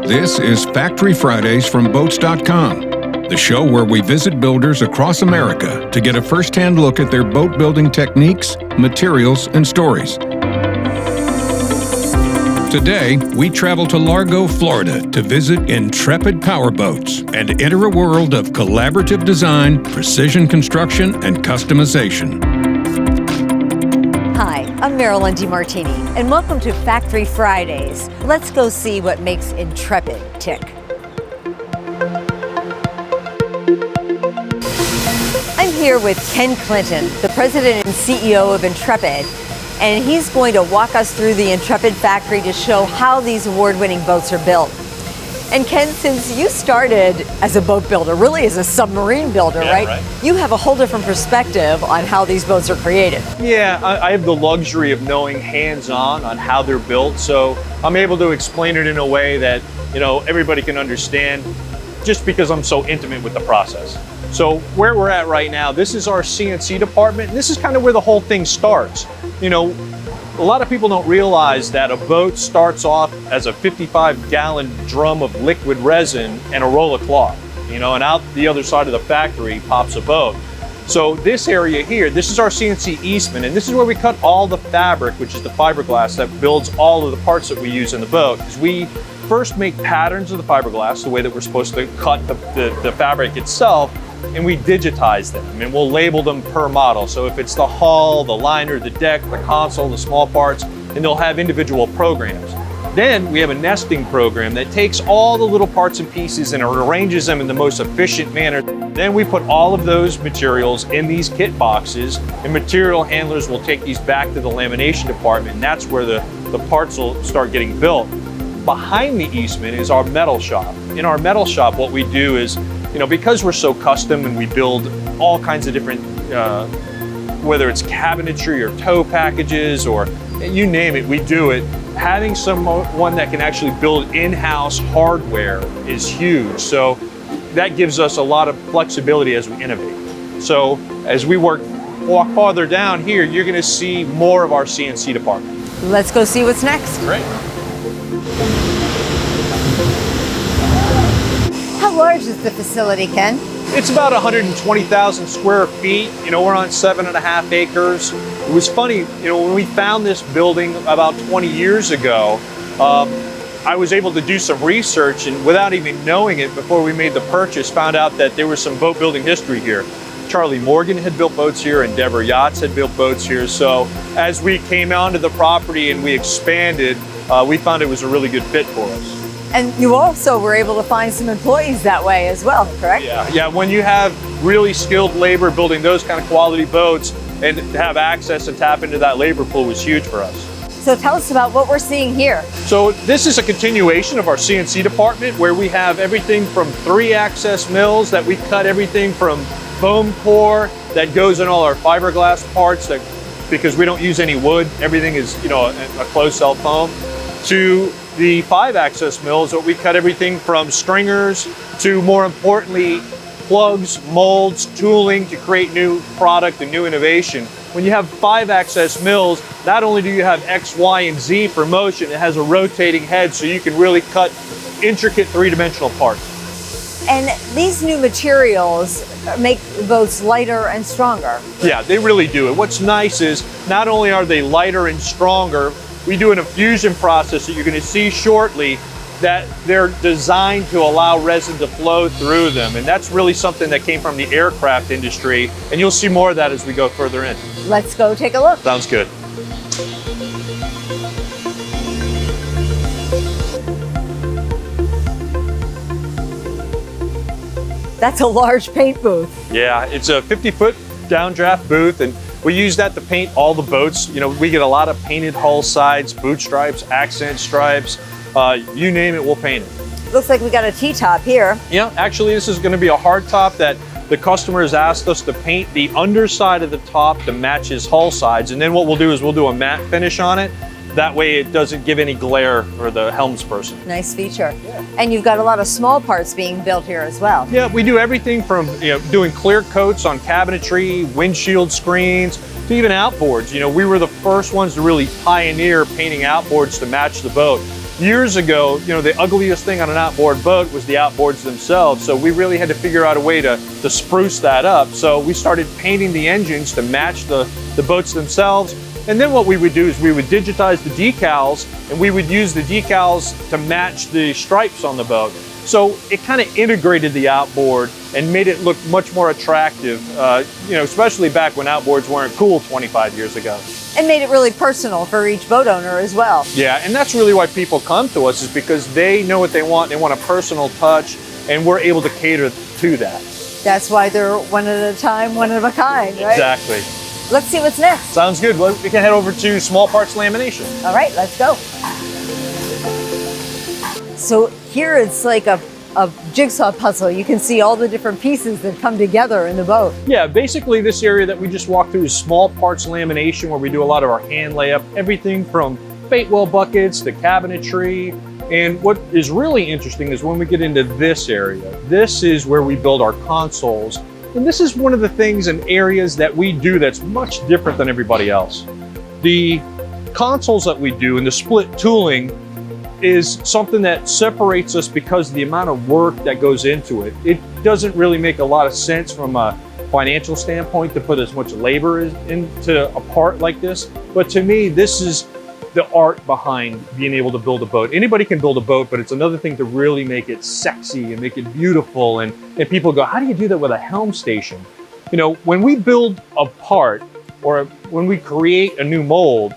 This is Factory Fridays from boats.com, the show where we visit builders across America to get a first-hand look at their boat building techniques, materials, and stories. Today, we travel to Largo, Florida to visit Intrepid Powerboats and enter a world of collaborative design, precision construction, and customization. Hi, I'm Marilyn DeMartini, and welcome to Factory Fridays. Let's go see what makes Intrepid tick. I'm here with Ken Clinton, the president and CEO of Intrepid, and he's going to walk us through the Intrepid factory to show how these award-winning boats are built. And Ken, since you started as a boat builder, really as a submarine builder, right? You have a whole different perspective on how these boats are created. Yeah, I have the luxury of knowing hands-on on how they're built, so I'm able to explain it in a way that, you know, everybody can understand just because I'm so intimate with the process. So where we're at right now, this is our CNC department, and this is kind of where the whole thing starts. You know, a lot of people don't realize that a boat starts off as a 55-gallon drum of liquid resin and a roll of cloth, you know, and out the other side of the factory pops a boat. So this area here, this is our CNC Eastman, and this is where we cut all the fabric, which is the fiberglass that builds all of the parts that we use in the boat. Because we first make patterns of the fiberglass, the way that we're supposed to cut the fabric itself, and we digitize them, and we'll label them per model. So if it's the hull, the liner, the deck, the console, the small parts, and they'll have individual programs. Then we have a nesting program that takes all the little parts and pieces and arranges them in the most efficient manner. Then we put all of those materials in these kit boxes, and material handlers will take these back to the lamination department, and that's where the parts will start getting built. Behind the Eastman is our metal shop. In our metal shop, what we do is, you know, because we're so custom and we build all kinds of different, whether it's cabinetry or tow packages or you name it, we do it. Having someone that can actually build in-house hardware is huge. So that gives us a lot of flexibility as we innovate. So as we walk farther down here, you're gonna see more of our CNC department. Let's go see what's next. Great. How large is the facility, Ken? It's about 120,000 square feet. You know, we're on 7.5 acres. It was funny, you know, when we found this building about 20 years ago, I was able to do some research, and without even knowing it before we made the purchase, found out that there was some boat building history here. Charlie Morgan had built boats here, and Endeavor Yachts had built boats here. So as we came onto the property and we expanded, we found it was a really good fit for us. And you also were able to find some employees that way as well, correct? Yeah. When you have really skilled labor building those kind of quality boats, and to have access and tap into that labor pool was huge for us. So tell us about what we're seeing here. So this is a continuation of our CNC department, where we have everything from 3-axis mills that we cut everything from foam core that goes in all our fiberglass parts, that because we don't use any wood, everything is, you know, a closed cell foam, to the 5-axis mills where we cut everything from stringers to, more importantly, plugs, molds, tooling to create new product and new innovation. When you have 5-axis mills, not only do you have X, Y, and Z for motion, it has a rotating head, so you can really cut intricate 3-dimensional parts. And these new materials make boats lighter and stronger. Yeah, they really do. And what's nice is not only are they lighter and stronger, we do an infusion process that you're going to see shortly that they're designed to allow resin to flow through them. And that's really something that came from the aircraft industry. And you'll see more of that as we go further in. Let's go take a look. Sounds good. That's a large paint booth. Yeah, it's a 50-foot downdraft booth, and we use that to paint all the boats. You know, we get a lot of painted hull sides, boot stripes, accent stripes, you name it, we'll paint it. Looks like we got a T-top here. Yeah, actually this is going to be a hard top that the customer has asked us to paint the underside of the top to match his hull sides, and then what we'll do is we'll do a matte finish on it. That way it doesn't give any glare for the helmsperson. Nice feature. Yeah. And you've got a lot of small parts being built here as well. Yeah, we do everything from, you know, doing clear coats on cabinetry, windshield screens, to even outboards. You know, we were the first ones to really pioneer painting outboards to match the boat. years ago, you know, the ugliest thing on an outboard boat was the outboards themselves. So we really had to figure out a way to spruce that up. So we started painting the engines to match the boats themselves. And then what we would do is we would digitize the decals, and we would use the decals to match the stripes on the boat. So it kind of integrated the outboard and made it look much more attractive, you know, especially back when outboards weren't cool 25 years ago. And made it really personal for each boat owner as well. Yeah, and that's really why people come to us, is because they know what they want. They want a personal touch, and we're able to cater to that. That's why they're one at a time, one of a kind, right? Exactly. Let's see what's next. Sounds good. Well, we can head over to small parts lamination. All right, let's go. So here it's like a jigsaw puzzle. You can see all the different pieces that come together in the boat. Yeah, basically this area that we just walked through is small parts lamination, where we do a lot of our hand layup, everything from bait well buckets to cabinetry. And what is really interesting is when we get into this area, this is where we build our consoles. And this is one of the things and areas that we do that's much different than everybody else. The consoles that we do and the split tooling is something that separates us because of the amount of work that goes into it. It doesn't really make a lot of sense from a financial standpoint to put as much labor into a part like this. But to me, this is the art behind being able to build a boat. Anybody can build a boat, but it's another thing to really make it sexy and make it beautiful. And people go, how do you do that with a helm station? You know, when we build a part or when we create a new mold,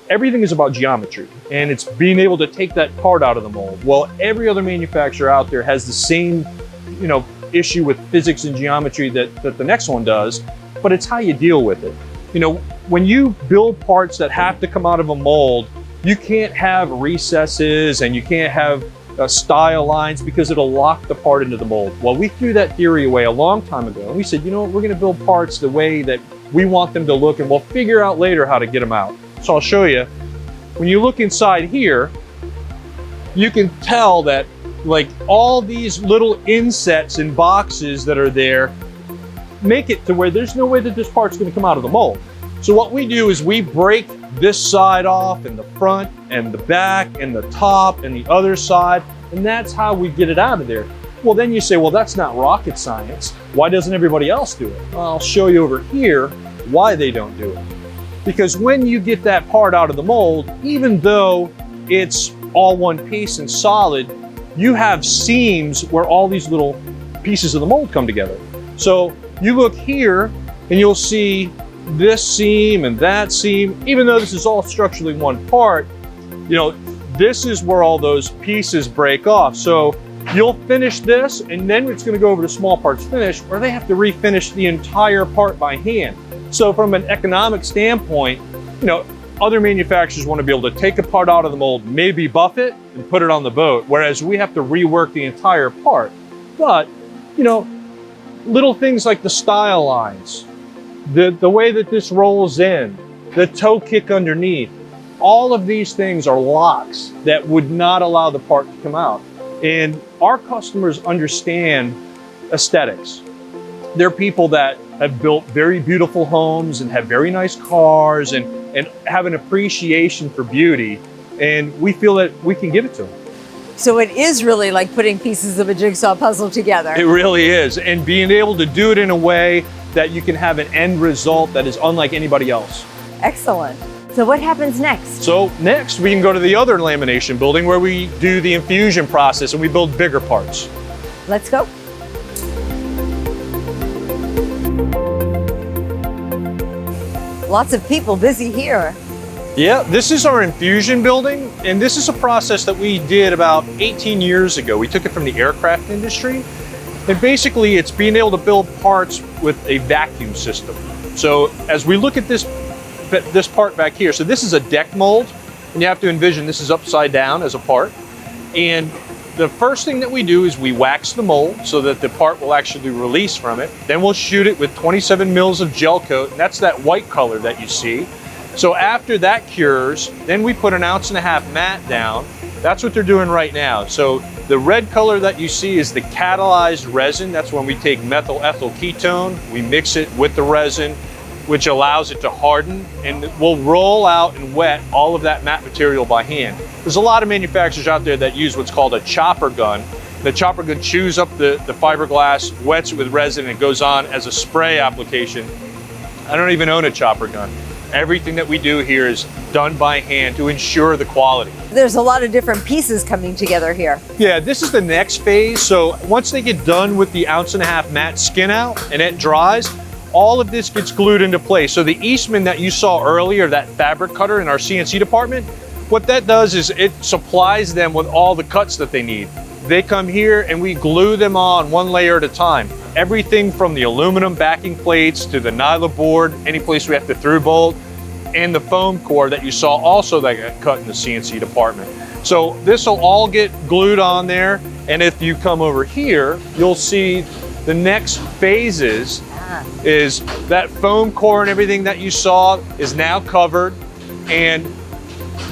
everything is about geometry, and it's being able to take that part out of the mold. Well, every other manufacturer out there has the same, you know, issue with physics and geometry that the next one does, but it's how you deal with it. You know, when you build parts that have to come out of a mold, you can't have recesses and you can't have style lines because it'll lock the part into the mold. Well, we threw that theory away a long time ago, and we said, you know what, we're gonna build parts the way that we want them to look, and we'll figure out later how to get them out. So I'll show you. When you look inside here, you can tell that like all these little insets and boxes that are there make it to where there's no way that this part's going to come out of the mold. So what we do is we break this side off, and the front and the back and the top and the other side, and that's how we get it out of there. Well, then you say, well, that's not rocket science. Why doesn't everybody else do it? Well, I'll show you over here why they don't do it. Because when you get that part out of the mold, even though it's all one piece and solid, you have seams where all these little pieces of the mold come together. So you look here and you'll see this seam and that seam. Even though this is all structurally one part, you know, this is where all those pieces break off. So you'll finish this, and then it's going to go over to small parts finish, where they have to refinish the entire part by hand. So from an economic standpoint, you know, other manufacturers want to be able to take a part out of the mold, maybe buff it and put it on the boat, whereas we have to rework the entire part. But, you know, little things like the style lines, the way that this rolls in, the toe kick underneath, all of these things are locks that would not allow the part to come out. And our customers understand aesthetics. They're people that have built very beautiful homes and have very nice cars and have an appreciation for beauty. And we feel that we can give it to them. So it is really like putting pieces of a jigsaw puzzle together. It really is. And being able to do it in a way that you can have an end result that is unlike anybody else. Excellent. So what happens next? So next we can go to the other lamination building where we do the infusion process and we build bigger parts. Let's go. Lots of people busy here. Yeah, this is our infusion building, and this is a process that we did about 18 years ago. We took it from the aircraft industry, and basically it's being able to build parts with a vacuum system. So as we look at this part back here, so this is a deck mold, and you have to envision this is upside down as a part. And the first thing that we do is we wax the mold so that the part will actually release from it. Then we'll shoot it with 27 mils of gel coat, and that's that white color that you see. So after that cures, then we put 1.5 ounce mat down. That's what they're doing right now. So the red color that you see is the catalyzed resin. That's when we take methyl ethyl ketone, we mix it with the resin, which allows it to harden, and we'll roll out and wet all of that matte material by hand. There's a lot of manufacturers out there that use what's called a chopper gun. The chopper gun chews up the fiberglass, wets it with resin, and it goes on as a spray application. I don't even own a chopper gun. Everything that we do here is done by hand to ensure the quality. There's a lot of different pieces coming together here. Yeah, this is the next phase. So once they get done with the 1.5 ounce matte skin out and it dries, all of this gets glued into place. So the Eastman that you saw earlier, that fabric cutter in our CNC department, what that does is it supplies them with all the cuts that they need. They come here and we glue them on one layer at a time. Everything from the aluminum backing plates to the nyla board, any place we have to through bolt, and the foam core that you saw also that got cut in the CNC department. So this will all get glued on there. And if you come over here, you'll see the next phases is that foam core and everything that you saw is now covered. And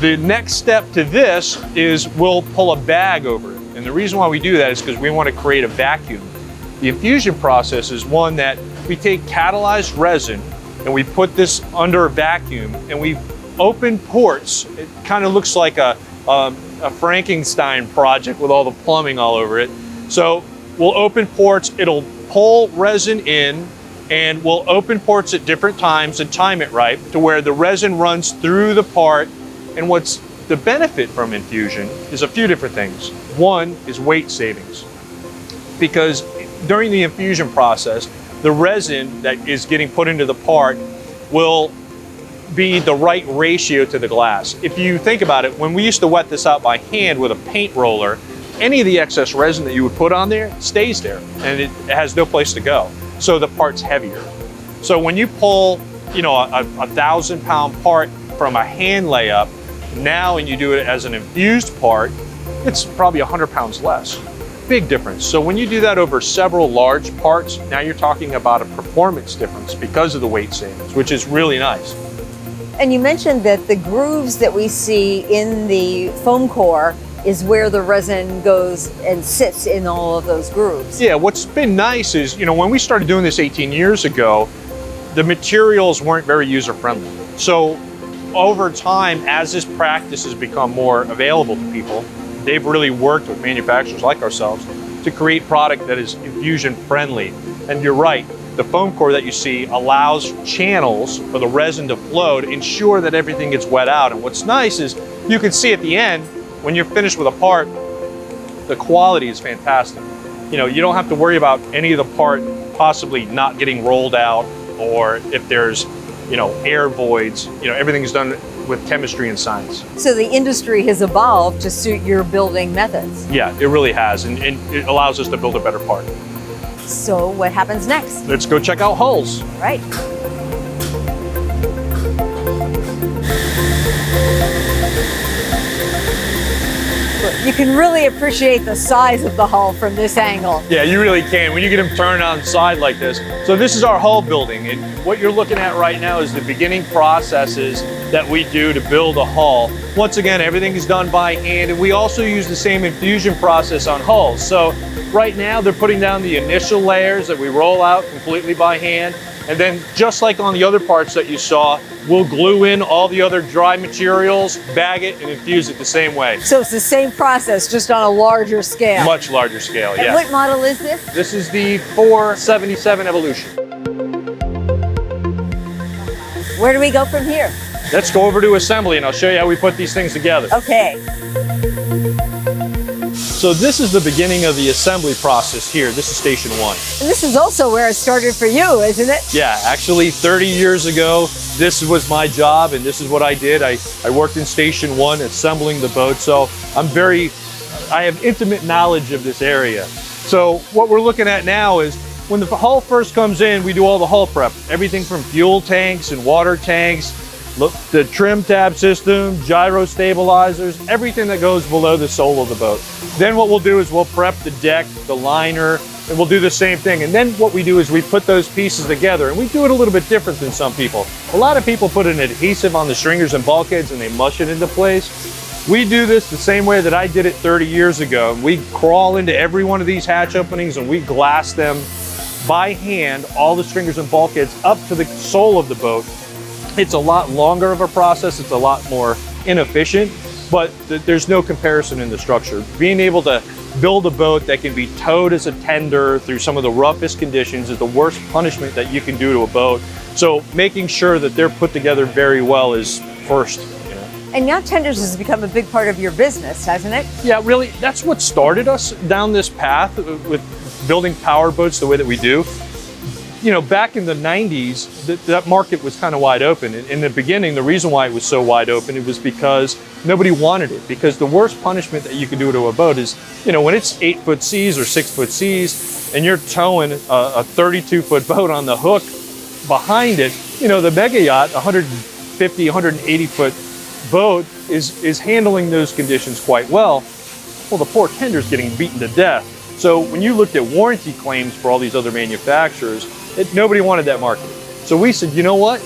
the next step to this is we'll pull a bag over it. And the reason why we do that is because we want to create a vacuum. The infusion process is one that we take catalyzed resin and we put this under a vacuum and we open ports. It kind of looks like a Frankenstein project with all the plumbing all over it. So we'll open ports, it'll pull resin in, and we'll open ports at different times and time it right to where the resin runs through the part. And what's the benefit from infusion is a few different things. One is weight savings, because during the infusion process, the resin that is getting put into the part will be the right ratio to the glass. If you think about it, when we used to wet this out by hand with a paint roller, any of the excess resin that you would put on there stays there and it has no place to go. So the part's heavier. So when you pull, a 1,000-pound part from a hand layup now and you do it as an infused part, it's probably 100 pounds less. Big difference. So when you do that over several large parts, now you're talking about a performance difference because of the weight savings, which is really nice. And you mentioned that the grooves that we see in the foam core is where the resin goes and sits in all of those grooves. Yeah, what's been nice is, when we started doing this 18 years ago, the materials weren't very user-friendly. So over time, as this practice has become more available to people, they've really worked with manufacturers like ourselves to create product that is infusion friendly. And you're right, the foam core that you see allows channels for the resin to flow to ensure that everything gets wet out. And what's nice is you can see at the end, when you're finished with a part, the quality is fantastic. You don't have to worry about any of the part possibly not getting rolled out, or if there's, air voids. Everything's done with chemistry and science. So the industry has evolved to suit your building methods. Yeah, it really has, and it allows us to build a better part. So what happens next? Let's go check out hulls. All right. You can really appreciate the size of the hull from this angle. Yeah, you really can when you get them turned on the side like this. So this is our hull building, and what you're looking at right now is the beginning processes that we do to build a hull. Once again, everything is done by hand, and we also use the same infusion process on hulls. So right now they're putting down the initial layers that we roll out completely by hand, and then just like on the other parts that you saw, we'll glue in all the other dry materials, bag it, and infuse it the same way. So it's the same process, just on a larger scale. Much larger scale, and yeah. What model is this? This is the 477 Evolution. Where do we go from here? Let's go over to assembly and I'll show you how we put these things together. Okay. So this is the beginning of the assembly process here. This is station one. And this is also where it started for you, isn't it? Yeah, actually 30 years ago, this was my job and this is what I did. I worked in station one assembling the boat. So I have intimate knowledge of this area. So what we're looking at now is when the hull first comes in, we do all the hull prep. Everything from fuel tanks and water tanks, the trim tab system, gyro stabilizers, everything that goes below the sole of the boat. Then what we'll do is we'll prep the deck, the liner, and we'll do the same thing. And then what we do is we put those pieces together, and we do it a little bit different than some people. A lot of people put an adhesive on the stringers and bulkheads and they mush it into place. We do this the same way that I did it 30 years ago. We crawl into every one of these hatch openings and we glass them by hand all the stringers and bulkheads up to the sole of the boat. It's a lot longer of a process, it's a lot more inefficient, but there's no comparison in the structure. Being able to build a boat that can be towed as a tender through some of the roughest conditions is the worst punishment that you can do to a boat. So making sure that they're put together very well is first. And now tenders has become a big part of your business, hasn't it? Yeah, really, that's what started us down this path with building power boats the way that we do. You know, back in the 90s, that market was kind of wide open. In the beginning, the reason why it was so wide open, it was because nobody wanted it. Because the worst punishment that you can do to a boat is, you know, when it's 8-foot seas or 6-foot seas, and you're towing a 32-foot boat on the hook behind it, you know, the mega yacht, 150, 180-foot boat is handling those conditions quite well. Well, the poor tender's getting beaten to death. So when you looked at warranty claims for all these other manufacturers, nobody wanted that market. So we said, you know what?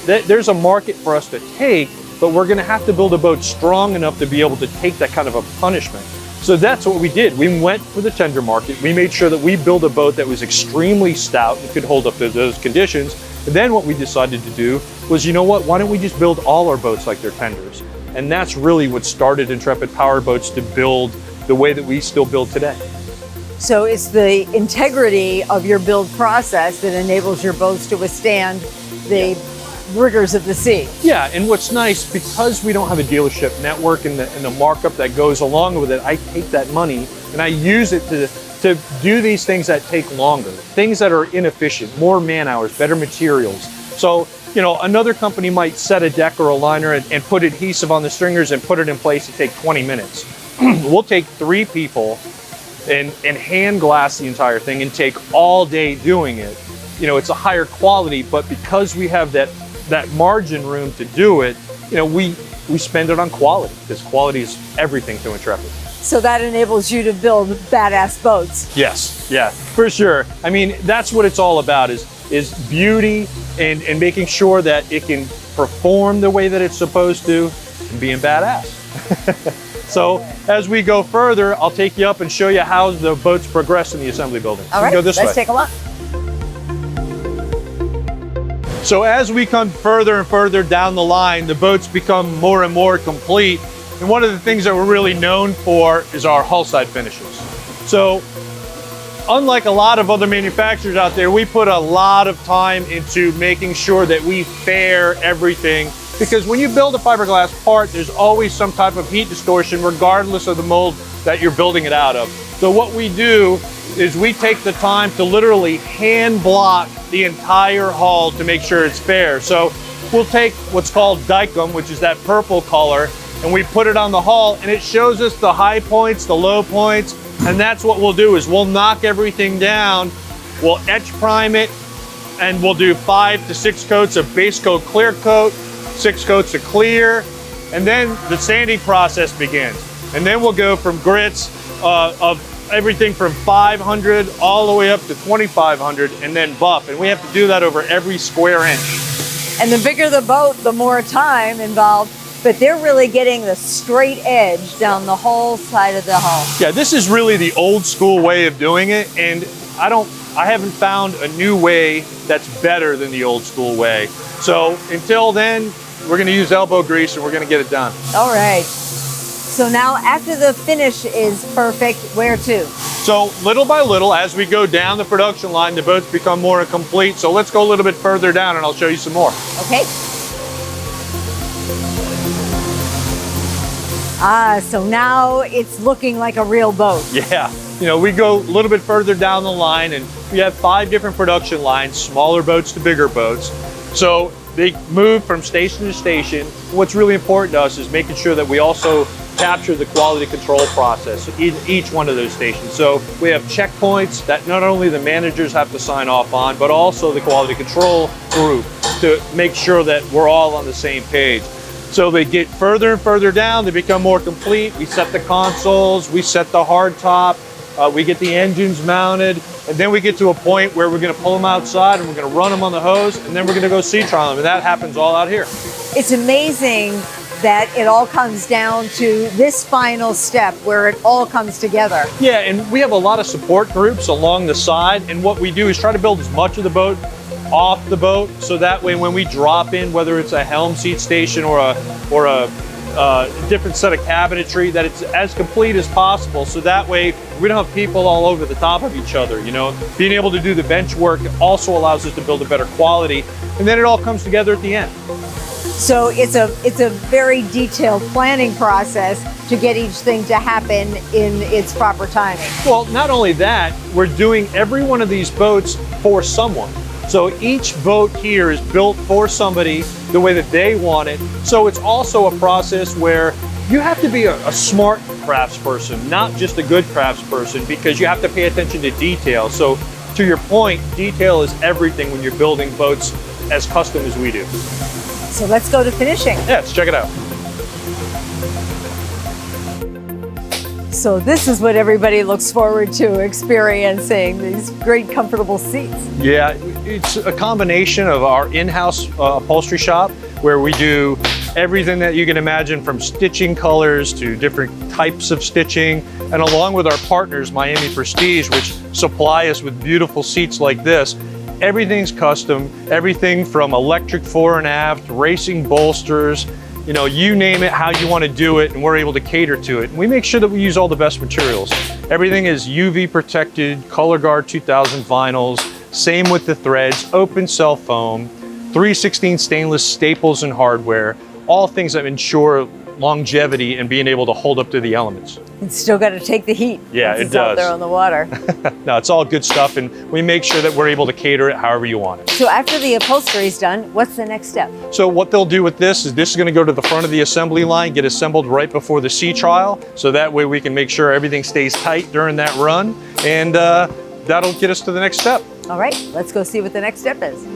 There's a market for us to take, but we're gonna have to build a boat strong enough to be able to take that kind of a punishment. So that's what we did. We went for the tender market. We made sure that we built a boat that was extremely stout and could hold up to those conditions. And then what we decided to do was, you know what, why don't we just build all our boats like they're tenders? And that's really what started Intrepid Powerboats to build the way that we still build today. So it's the integrity of your build process that enables your boats to withstand the rigors of the sea. Yeah, and what's nice, because we don't have a dealership network and the markup that goes along with it, I take that money and I use it to do these things that take longer, things that are inefficient, more man hours, better materials. So, you know, another company might set a deck or a liner and put adhesive on the stringers and put it in place to take 20 minutes. We'll take 3 people and hand glass the entire thing and take all day doing it. You know, it's a higher quality, but because we have that margin room to do it, you know, we spend it on quality, because quality is everything to Intrepid. So that enables you to build badass boats. Yes, yeah, for sure. I mean, that's what it's all about, is beauty and making sure that it can perform the way that it's supposed to and being badass. So as we go further, I'll take you up and show you how the boats progress in the assembly building. All right, go this let's way. take a look. So as we come further and further down the line, the boats become more and more complete. And one of the things that we're really known for is our hull side finishes. So unlike a lot of other manufacturers out there, we put a lot of time into making sure that we fair everything. Because when you build a fiberglass part, there's always some type of heat distortion regardless of the mold that you're building it out of. So what we do is we take the time to literally hand block the entire hull to make sure it's fair. So we'll take what's called dicum, which is that purple color, and we put it on the hull, and it shows us the high points, the low points, and that's what we'll do, is we'll knock everything down, we'll etch prime it, and we'll do 5 to 6 coats of base coat clear coat, 6 coats of clear, and then the sanding process begins. And then we'll go from grits of everything from 500 all the way up to 2,500, and then buff. And we have to do that over every square inch. And the bigger the boat, the more time involved, but they're really getting the straight edge down the whole side of the hull. Yeah, this is really the old school way of doing it, and I haven't found a new way that's better than the old school way. So until then, we're gonna use elbow grease and we're gonna get it done. All right. So now after the finish is perfect, where to? So little by little, as we go down the production line, the boats become more complete. So let's go a little bit further down and I'll show you some more. Okay. So now it's looking like a real boat. Yeah, you know, we go a little bit further down the line and we have 5 different production lines, smaller boats to bigger boats. So they move from station to station. What's really important to us is making sure that we also capture the quality control process in each one of those stations. So we have checkpoints that not only the managers have to sign off on, but also the quality control group to make sure that we're all on the same page. So they get further and further down, they become more complete. We set the consoles, we set the hard top, we get the engines mounted, and then we get to a point where we're gonna pull them outside and we're gonna run them on the hose, and then we're gonna go sea trial them, and that happens all out here. It's amazing that it all comes down to this final step where it all comes together. Yeah, and we have a lot of support groups along the side, and what we do is try to build as much of the boat off the boat, so that way when we drop in, whether it's a helm seat station or a different set of cabinetry, that it's as complete as possible, so that way we don't have people all over the top of each other. You know, being able to do the bench work also allows us to build a better quality, and then it all comes together at the end. So it's a very detailed planning process to get each thing to happen in its proper timing. Well, not only that, we're doing every one of these boats for someone. So each boat here is built for somebody the way that they want it. So it's also a process where you have to be a smart craftsperson, not just a good craftsperson, because you have to pay attention to detail. So to your point, detail is everything when you're building boats as custom as we do. So let's go to finishing. Yeah, let's check it out. So this is what everybody looks forward to experiencing, these great comfortable seats. Yeah, it's a combination of our in-house upholstery shop, where we do everything that you can imagine, from stitching colors to different types of stitching, and along with our partners, Miami Prestige, which supply us with beautiful seats like this. Everything's custom, everything from electric fore and aft, racing bolsters, you know, you name it, how you want to do it, and we're able to cater to it. And we make sure that we use all the best materials. Everything is UV protected, Color Guard 2000 vinyls, same with the threads, open cell foam, 3/16 stainless staples and hardware, all things that ensure longevity and being able to hold up to the elements. It's still got to take the heat. Yeah, once it it's out does. there on the water. No, it's all good stuff, and we make sure that we're able to cater it however you want it. So after the upholstery is done, what's the next step? So what they'll do with this is going to go to the front of the assembly line, get assembled right before the sea trial, so that way we can make sure everything stays tight during that run, and that'll get us to the next step. All right, let's go see what the next step is.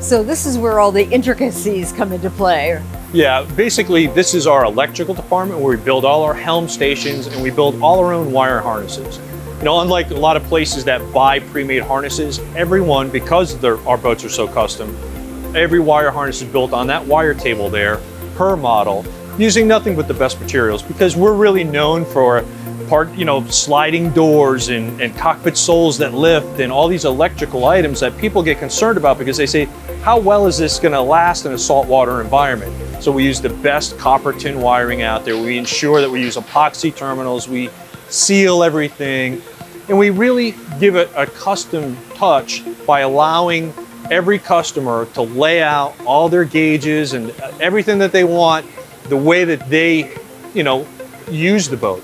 So this is where all the intricacies come into play. Yeah, basically this is our electrical department, where we build all our helm stations and we build all our own wire harnesses. You know, unlike a lot of places that buy pre-made harnesses, everyone, because our boats are so custom, every wire harness is built on that wire table there, per model, using nothing but the best materials, because we're really known for sliding doors and cockpit soles that lift and all these electrical items that people get concerned about, because they say, how well is this going to last in a saltwater environment? So we use the best copper tin wiring out there. We ensure that we use epoxy terminals. We seal everything. And we really give it a custom touch by allowing every customer to lay out all their gauges and everything that they want the way that they, use the boat.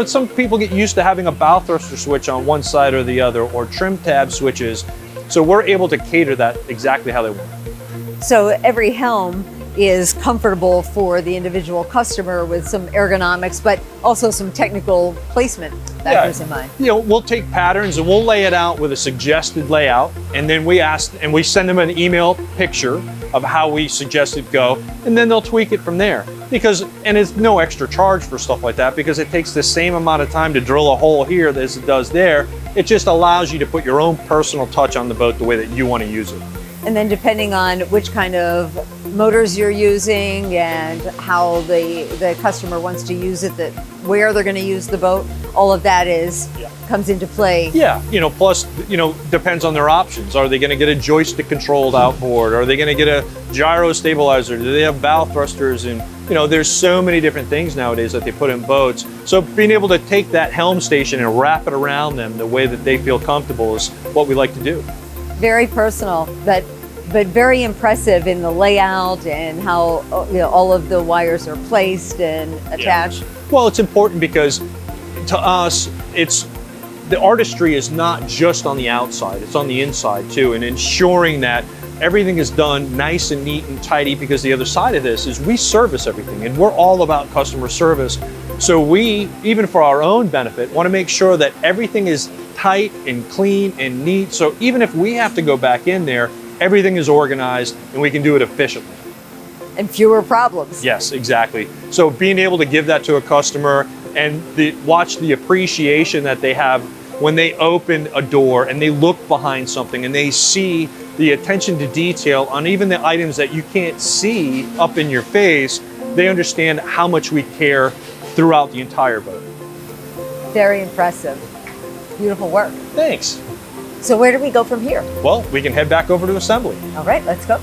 Some people get used to having a bow thruster switch on one side or the other, or trim tab switches. So we're able to cater that exactly how they want. So every helm is comfortable for the individual customer with some ergonomics, but also some technical placement factors in mind. We'll take patterns and we'll lay it out with a suggested layout, and then we send them an email picture of how we suggest it go, and then they'll tweak it from there. And it's no extra charge for stuff like that, because it takes the same amount of time to drill a hole here as it does there. It just allows you to put your own personal touch on the boat the way that you want to use it. And then depending on which kind of motors you're using and how the customer wants to use it, where they're going to use the boat, all of that comes into play. Yeah, plus, depends on their options. Are they going to get a joystick controlled outboard? Are they going to get a gyro stabilizer? Do they have bow thrusters? And there's so many different things nowadays that they put in boats. So being able to take that helm station and wrap it around them the way that they feel comfortable is what we like to do. Very personal, but very impressive in the layout and how all of the wires are placed and attached. Yeah. Well, it's important because to us, the artistry is not just on the outside, it's on the inside too, and ensuring that everything is done nice and neat and tidy, because the other side of this is we service everything, and we're all about customer service. So we, even for our own benefit, want to make sure that everything is tight and clean and neat. So even if we have to go back in there, everything is organized and we can do it efficiently. And fewer problems. Yes, exactly. So being able to give that to a customer and watch the appreciation that they have when they open a door and they look behind something and they see the attention to detail on even the items that you can't see up in your face, they understand how much we care throughout the entire boat. Very impressive. Beautiful work. Thanks. So where do we go from here? Well, we can head back over to assembly. All right, let's go.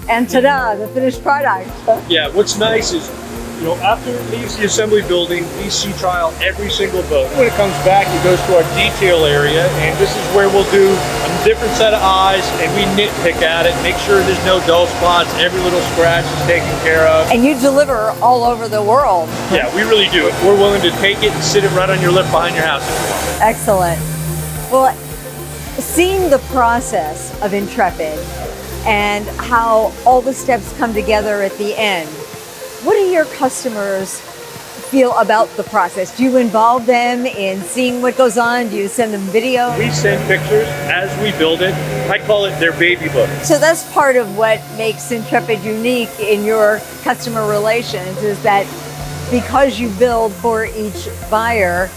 And ta-da, the finished product. Yeah, what's nice is, after it leaves the assembly building, we sea trial every single boat. When it comes back, it goes to our detail area, and this is where we'll do a different set of eyes, and we nitpick at it, make sure there's no dull spots, every little scratch is taken care of. And you deliver all over the world. Yeah, we really do. We're willing to take it and sit it right on your lift behind your house if you want. Excellent. Well, seeing the process of Intrepid and how all the steps come together at the end, what do your customers feel about the process? Do you involve them in seeing what goes on? Do you send them video? We send pictures as we build it. I call it their baby book. So that's part of what makes Intrepid unique in your customer relations, is that because you build for each buyer,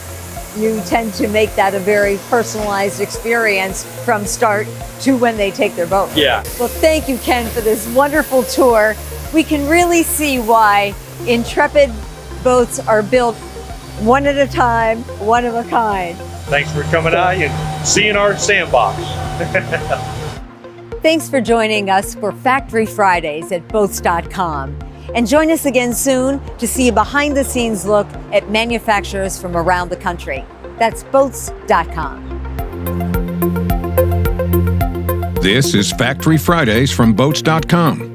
you tend to make that a very personalized experience from start to when they take their boat. Yeah. Well, thank you, Ken, for this wonderful tour. We can really see why Intrepid boats are built one at a time, one of a kind. Thanks for coming out and seeing our sandbox. Thanks for joining us for Factory Fridays at boats.com. And join us again soon to see a behind-the-scenes look at manufacturers from around the country. That's boats.com. This is Factory Fridays from boats.com.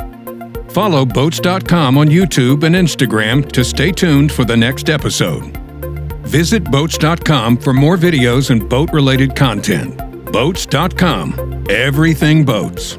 Follow boats.com on YouTube and Instagram to stay tuned for the next episode. Visit boats.com for more videos and boat-related content. Boats.com. Everything boats.